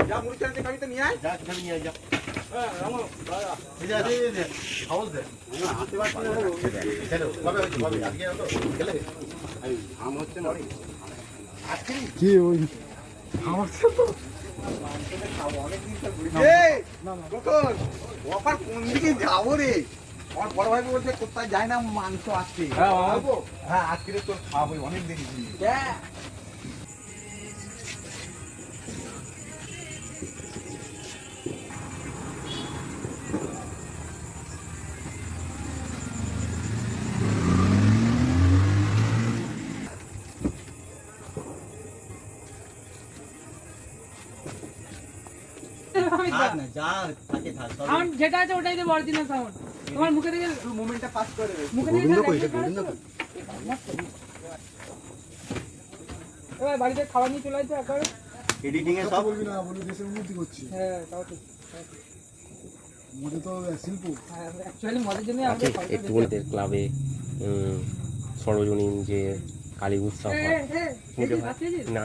যা মুড়ি চানাতে খাবি তো নিয়ে আয়। যা খাবি নিয়ে যা। হ্যাঁ রামু দাদা এই যে দে খাওয়াস দে। হাতে পারছি না চলো কবে হচ্ছে কবে আজকে তো খেলে আম হচ্ছে না আজকে কি ওই আমার তো অনেকদিন তো ঘুরে কখন অফার কোন দিকে যাবো রে আমার বড় ভাই বলছে কোথায় যায় না মাংস আসছে হ্যাঁ আজকে তোর খাওয়াবো অনেক দিন যেটা আছে ওটাই দেবো অরিজিনাল সাউন্ড তোমার মুখে থেকে মোমেন্টটা পাস করে দে মুখে থেকে এবার বাড়িতে খাবার নিয়ে চলে আসছে একবার এডিটিং এ সব বলবি না বলে দেশের উন্নতি করছি হ্যাঁ তাও ঠিক মধ্যে তো শিল্প হ্যাঁ অ্যাকচুয়ালি মদের জন্য আছে একটু বলতে ক্লাবে সর্বজনীন যে কালী উৎসব হয় না